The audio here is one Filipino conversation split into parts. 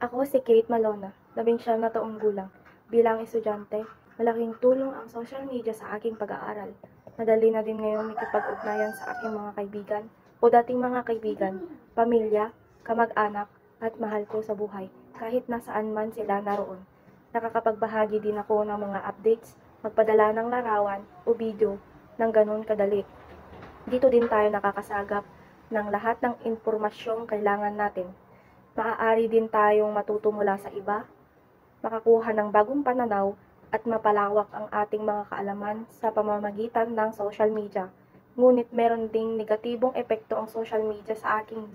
Ako si Kate Malona, 19 na taong gulang. Bilang estudyante, malaking tulong ang social media sa aking pag-aaral. Madali na din ngayon makipag-ugnayan sa aking mga kaibigan o dating mga kaibigan, pamilya, kamag-anak at mahal ko sa buhay, kahit nasaan man sila naroon. Nakakapagbahagi din ako ng mga updates, magpadala ng larawan o video ng ganun kadali. Dito din tayo nakakasagap ng lahat ng impormasyong kailangan natin. Maaari din tayong matuto mula sa iba, makakuha ng bagong pananaw at mapalawak ang ating mga kaalaman sa pamamagitan ng social media. Ngunit meron ding negatibong epekto ang social media sa akin.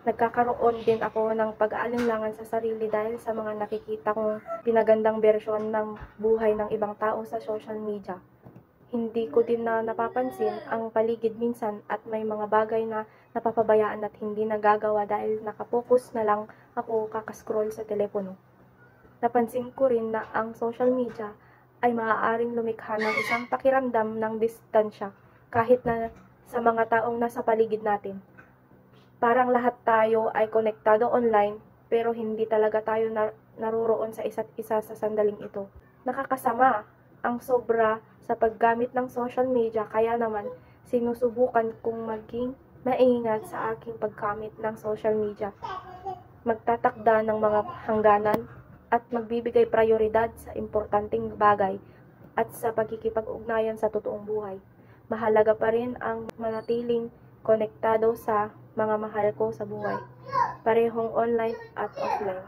Nagkakaroon din ako ng pag-aalinlangan sa sarili dahil sa mga nakikita kong pinagandang bersyon ng buhay ng ibang tao sa social media. Hindi ko din na napapansin ang paligid minsan at may mga bagay na napapabayaan at hindi nagagawa dahil nakapokus na lang ako kakascroll sa telepono. Napansin ko rin na ang social media ay maaaring lumikha ng isang pakiramdam ng distansya kahit na sa mga taong nasa paligid natin. Parang lahat tayo ay konektado online pero hindi talaga tayo naruroon sa isa't isa sa sandaling ito. Nakakasama ang sobra sa paggamit ng social media kaya naman sinusubukan kong maging maingat sa aking paggamit ng social media. Magtatakda ng mga hangganan at magbibigay prioridad sa importanteng bagay at sa pagkikipag-ugnayan sa totoong buhay. Mahalaga pa rin ang manatiling konektado sa mga mahal ko sa buhay, parehong online at offline.